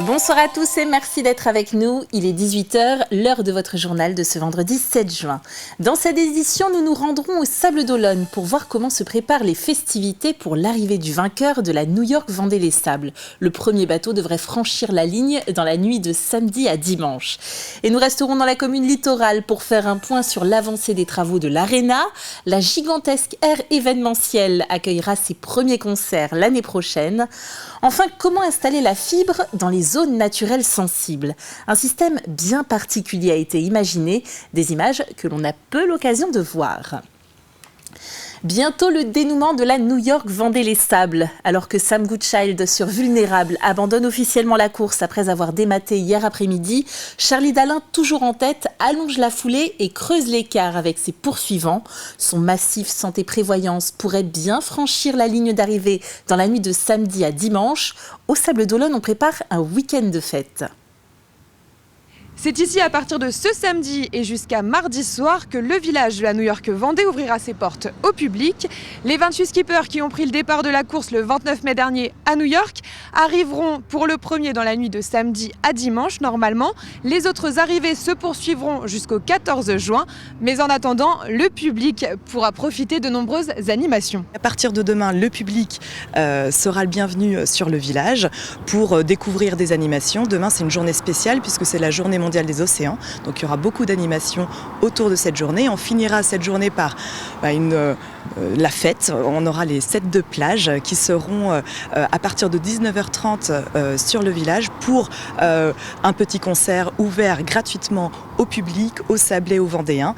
Bonsoir à tous et merci d'être avec nous. Il est 18h, l'heure de votre journal de ce vendredi 7 juin. Dans cette édition, nous nous rendrons au Sables d'Olonne pour voir comment se préparent les festivités pour l'arrivée du vainqueur de la New York Vendée Sables. Le premier bateau devrait franchir la ligne dans la nuit de samedi à dimanche. Et nous resterons dans la commune littorale pour faire un point sur l'avancée des travaux de l'Arena. La gigantesque aire événementielle accueillera ses premiers concerts l'année prochaine. Enfin, comment installer la fibre dans les zones naturelles sensibles? Un système bien particulier a été imaginé, des images que l'on a peu l'occasion de voir. Bientôt le dénouement de la New York Vendée Sables. Alors que Sam Goodchild sur Vulnérable abandonne officiellement la course après avoir dématé hier après-midi, Charlie Dalin, toujours en tête, allonge la foulée et creuse l'écart avec ses poursuivants. Son massif Santé Prévoyance pourrait bien franchir la ligne d'arrivée dans la nuit de samedi à dimanche. Au Sables d'Olonne, on prépare un week-end de fête. C'est ici à partir de ce samedi et jusqu'à mardi soir que le village de la New York Vendée ouvrira ses portes au public. Les 28 skippers qui ont pris le départ de la course le 29 mai dernier à New York arriveront pour le premier dans la nuit de samedi à dimanche normalement. Les autres arrivées se poursuivront jusqu'au 14 juin. Mais en attendant, le public pourra profiter de nombreuses animations. À partir de demain, le public sera le bienvenu sur le village pour découvrir des animations. Demain, c'est une journée spéciale puisque c'est la journée mondiale des océans. Donc il y aura beaucoup d'animations autour de cette journée. On finira cette journée par la fête. On aura les sets de plage qui seront à partir de 19h30 sur le village pour un petit concert ouvert gratuitement au public, aux Sablés, aux Vendéens.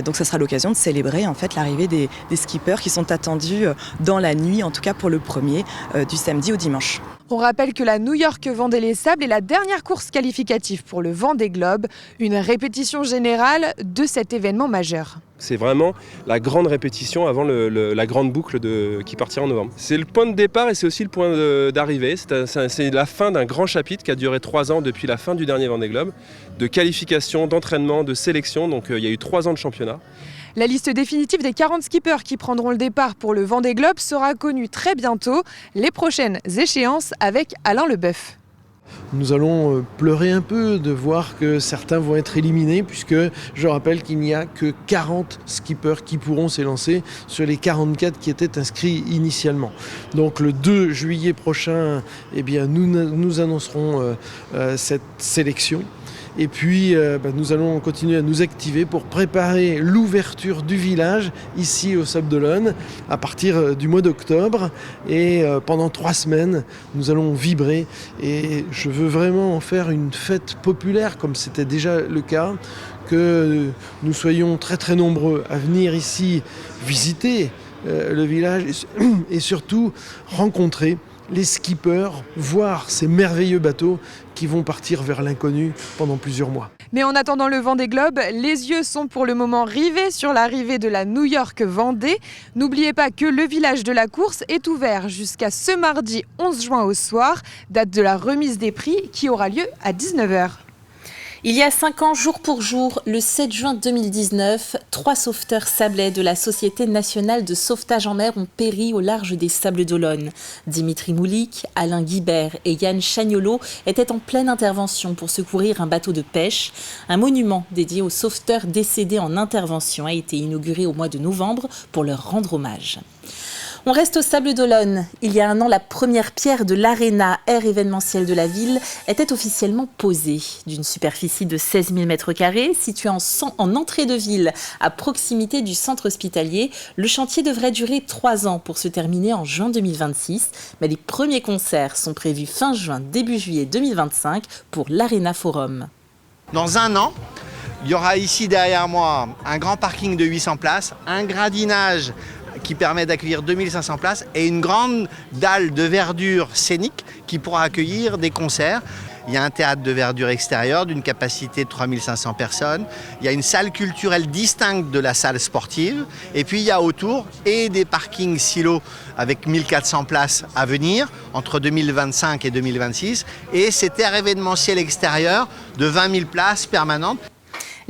Donc ça sera l'occasion de célébrer en fait l'arrivée des skippers qui sont attendus dans la nuit, en tout cas pour le premier, du samedi au dimanche. On rappelle que la New York Vendée Sables est la dernière course qualificative pour le Vendée Globe, une répétition générale de cet événement majeur. C'est vraiment la grande répétition avant la grande boucle qui partira en novembre. C'est le point de départ et c'est aussi le point d'arrivée. C'est la fin d'un grand chapitre qui a duré 3 ans depuis la fin du dernier Vendée Globe, de qualification, d'entraînement, de sélection. Donc il y a eu 3 ans de championnat. La liste définitive des 40 skippers qui prendront le départ pour le Vendée Globe sera connue très bientôt. Les prochaines échéances avec Alain Leboeuf. Nous allons pleurer un peu de voir que certains vont être éliminés puisque je rappelle qu'il n'y a que 40 skippers qui pourront s'élancer sur les 44 qui étaient inscrits initialement. Donc le 2 juillet prochain, nous annoncerons cette sélection. Et puis nous allons continuer à nous activer pour préparer l'ouverture du village ici au Sables d'Olonne à partir du mois d'octobre. Et pendant 3 semaines, nous allons vibrer. Et je veux vraiment en faire une fête populaire comme c'était déjà le cas. Que nous soyons très très nombreux à venir ici visiter le village et surtout rencontrer les skippers, voir ces merveilleux bateaux qui vont partir vers l'inconnu pendant plusieurs mois. Mais en attendant le Vendée Globe, les yeux sont pour le moment rivés sur l'arrivée de la New York Vendée. N'oubliez pas que le village de la course est ouvert jusqu'à ce mardi 11 juin au soir, date de la remise des prix qui aura lieu à 19h. Il y a 5 ans, jour pour jour, le 7 juin 2019, 3 sauveteurs sablais de la Société nationale de sauvetage en mer ont péri au large des Sables d'Olonne. Dimitri Moulik, Alain Guibert et Yann Chagnolo étaient en pleine intervention pour secourir un bateau de pêche. Un monument dédié aux sauveteurs décédés en intervention a été inauguré au mois de novembre pour leur rendre hommage. On reste au Sables d'Olonne. Il y a 1 an, la première pierre de l'Arena, aire événementielle de la ville, était officiellement posée. D'une superficie de 16 000 m², située en entrée de ville, à proximité du centre hospitalier, le chantier devrait durer 3 ans pour se terminer en juin 2026. Mais les premiers concerts sont prévus fin juin, début juillet 2025 pour l'Arena Forum. Dans 1 an, il y aura ici derrière moi un grand parking de 800 places, un gradinage qui permet d'accueillir 2500 places et une grande dalle de verdure scénique qui pourra accueillir des concerts. Il y a un théâtre de verdure extérieure d'une capacité de 3500 personnes. Il y a une salle culturelle distincte de la salle sportive. Et puis il y a autour des parkings silos avec 1400 places à venir entre 2025 et 2026. Et cette aire événementielle extérieure de 20 000 places permanentes.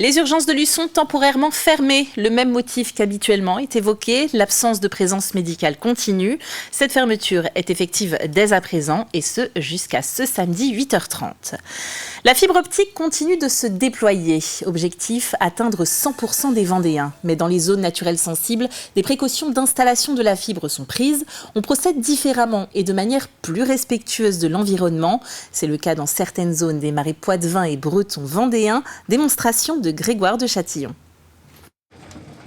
Les urgences de Luçon temporairement fermées. Le même motif qu'habituellement est évoqué, l'absence de présence médicale continue. Cette fermeture est effective dès à présent et ce jusqu'à ce samedi 8h30. La fibre optique continue de se déployer. Objectif, atteindre 100% des Vendéens. Mais dans les zones naturelles sensibles, des précautions d'installation de la fibre sont prises. On procède différemment et de manière plus respectueuse de l'environnement. C'est le cas dans certaines zones des marais poitevins et bretons vendéens. Démonstration de Grégoire de Châtillon.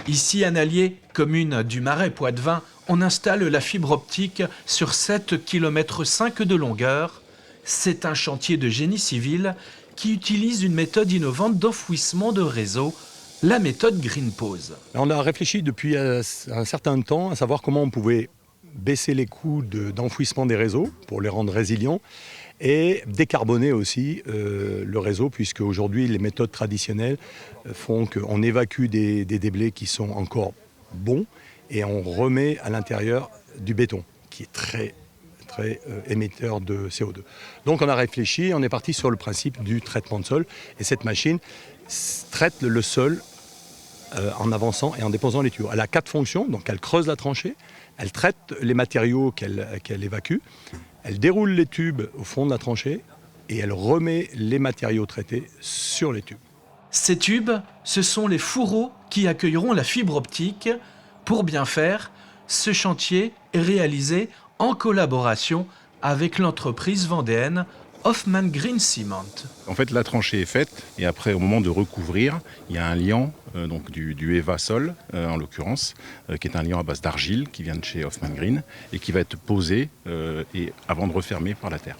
Ici, à Nallier, commune du Marais poitevin, on installe la fibre optique sur 7,5 km de longueur. C'est un chantier de génie civil qui utilise une méthode innovante d'enfouissement de réseau, la méthode GreenPose. On a réfléchi depuis un certain temps à savoir comment on pouvait baisser les coûts d'enfouissement des réseaux pour les rendre résilients et décarboner aussi le réseau, puisque aujourd'hui les méthodes traditionnelles font qu'on évacue des déblais qui sont encore bons et on remet à l'intérieur du béton qui est très émetteur de CO2. Donc on a réfléchi, on est parti sur le principe du traitement de sol et cette machine traite le sol en avançant et en déposant les tuyaux. Elle a 4 fonctions, donc elle creuse la tranchée, elle traite les matériaux qu'elle évacue, elle déroule les tubes au fond de la tranchée et elle remet les matériaux traités sur les tubes. Ces tubes, ce sont les fourreaux qui accueilleront la fibre optique. Pour bien faire, ce chantier est réalisé en collaboration avec l'entreprise vendéenne Hoffman Green Cement. En fait, la tranchée est faite et après, au moment de recouvrir, il y a un liant, donc du EVA Sol en l'occurrence, qui est un liant à base d'argile qui vient de chez Hoffman Green et qui va être posé et avant de refermer par la terre.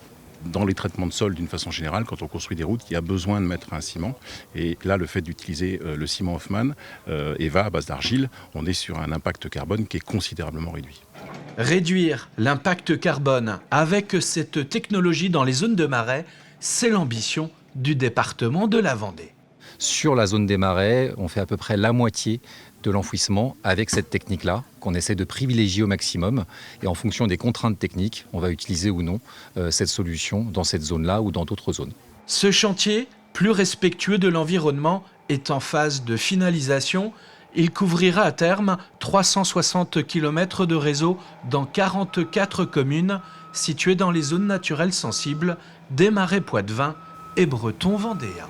Dans les traitements de sol, d'une façon générale, quand on construit des routes, il y a besoin de mettre un ciment. Et là, le fait d'utiliser le ciment Hoffman, EVA à base d'argile, on est sur un impact carbone qui est considérablement réduit. Réduire l'impact carbone avec cette technologie dans les zones de marais, c'est l'ambition du département de la Vendée. Sur la zone des marais, on fait à peu près la moitié de l'enfouissement avec cette technique-là, qu'on essaie de privilégier au maximum. Et en fonction des contraintes techniques, on va utiliser ou non cette solution dans cette zone-là ou dans d'autres zones. Ce chantier, plus respectueux de l'environnement, est en phase de finalisation. Il couvrira à terme 360 km de réseau dans 44 communes situées dans les zones naturelles sensibles des marais poitevins et bretons vendéens.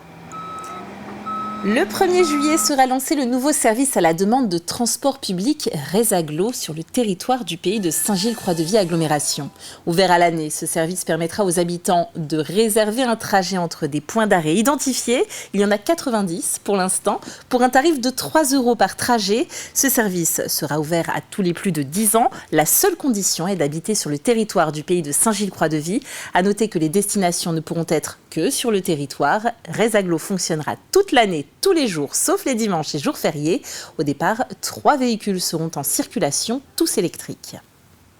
Le 1er juillet sera lancé le nouveau service à la demande de transport public Resaglo sur le territoire du pays de Saint-Gilles-Croix-de-Vie agglomération. Ouvert à l'année, ce service permettra aux habitants de réserver un trajet entre des points d'arrêt identifiés. Il y en a 90 pour l'instant, pour un tarif de 3 € par trajet. Ce service sera ouvert à tous les plus de 10 ans. La seule condition est d'habiter sur le territoire du pays de Saint-Gilles-Croix-de-Vie. À noter que les destinations ne pourront être que sur le territoire. Resaglo fonctionnera toute l'année, tous les jours, sauf les dimanches et jours fériés. Au départ, 3 véhicules seront en circulation, tous électriques.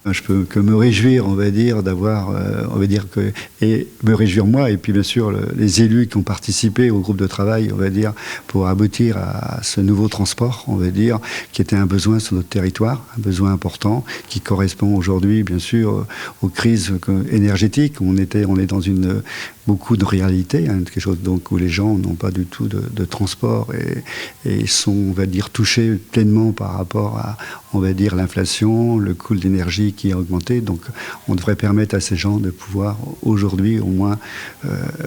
Je peux que me réjouir, on va dire, et me réjouir moi, et puis bien sûr les élus qui ont participé au groupe de travail, on va dire, pour aboutir à ce nouveau transport, on va dire, qui était un besoin sur notre territoire, un besoin important, qui correspond aujourd'hui, bien sûr, aux crises énergétiques. On est dans beaucoup de réalité, quelque chose donc où les gens n'ont pas du tout de transport et sont, on va dire, touchés pleinement par rapport à, on va dire, l'inflation, le coût de l'énergie qui a augmenté. Donc on devrait permettre à ces gens de pouvoir aujourd'hui au moins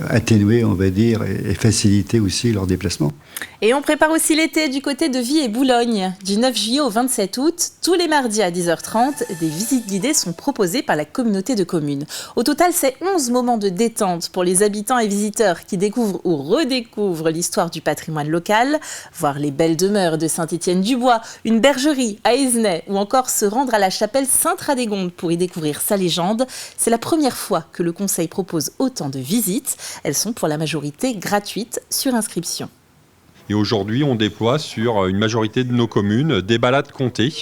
atténuer, on va dire, et faciliter aussi leur déplacement. Et on prépare aussi l'été du côté de Vie et Boulogne. Du 9 juillet au 27 août, tous les mardis à 10h30, des visites guidées sont proposées par la communauté de communes. Au total, c'est 11 moments de détente pour les habitants et visiteurs qui découvrent ou redécouvrent l'histoire du patrimoine local, voir les belles demeures de Saint-Étienne-du-Bois, une bergerie à Aizenay ou encore se rendre à la chapelle Sainte-Radégonde pour y découvrir sa légende. C'est la première fois que le Conseil propose autant de visites. Elles sont pour la majorité gratuites sur inscription. Et aujourd'hui, on déploie sur une majorité de nos communes des balades comptées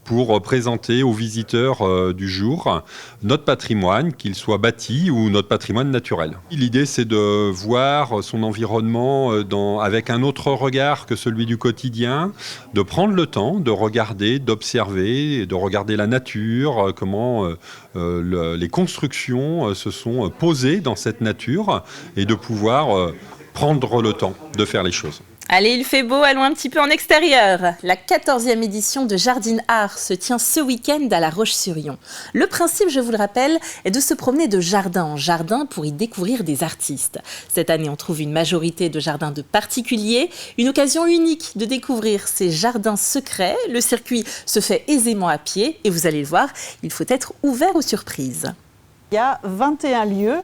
pour présenter aux visiteurs du jour notre patrimoine, qu'il soit bâti ou notre patrimoine naturel. L'idée, c'est de voir son environnement avec un autre regard que celui du quotidien, de prendre le temps de regarder, d'observer, de regarder la nature, comment les constructions se sont posées dans cette nature et de pouvoir prendre le temps de faire les choses. Allez, il fait beau, allons un petit peu en extérieur. La 14e édition de Jardin Art se tient ce week-end à La Roche-sur-Yon. Le principe, je vous le rappelle, est de se promener de jardin en jardin pour y découvrir des artistes. Cette année, on trouve une majorité de jardins de particuliers, une occasion unique de découvrir ces jardins secrets. Le circuit se fait aisément à pied et vous allez le voir, il faut être ouvert aux surprises. Il y a 21 lieux.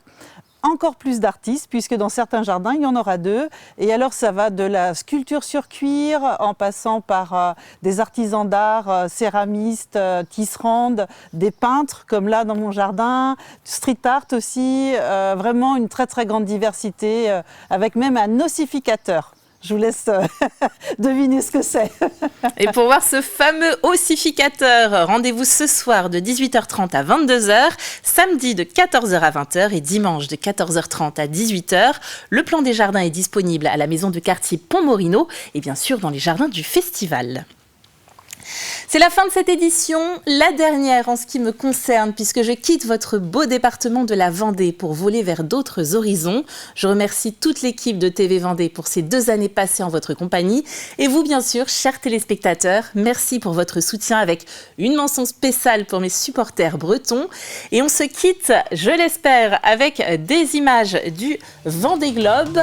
Encore plus d'artistes, puisque dans certains jardins, il y en aura 2. Et alors, ça va de la sculpture sur cuir, en passant par des artisans d'art, céramistes, tisserandes, des peintres, comme là dans mon jardin, street art aussi, vraiment une très très grande diversité, avec même un ossificateur. Je vous laisse deviner ce que c'est. Et pour voir ce fameux ossificateur, rendez-vous ce soir de 18h30 à 22h, samedi de 14h à 20h et dimanche de 14h30 à 18h. Le plan des jardins est disponible à la maison de quartier Pont-Morino et bien sûr dans les jardins du festival. C'est la fin de cette édition, la dernière en ce qui me concerne, puisque je quitte votre beau département de la Vendée pour voler vers d'autres horizons. Je remercie toute l'équipe de TV Vendée pour ces 2 années passées en votre compagnie. Et vous, bien sûr, chers téléspectateurs, merci pour votre soutien avec une mention spéciale pour mes supporters bretons. Et on se quitte, je l'espère, avec des images du Vendée Globe.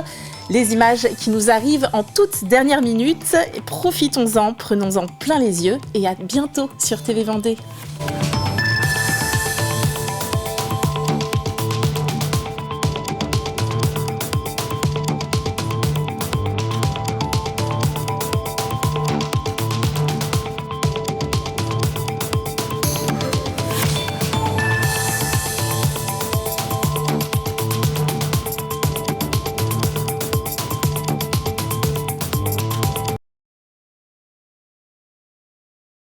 Les images qui nous arrivent en toute dernière minute. Profitons-en, prenons-en plein les yeux et à bientôt sur TV Vendée.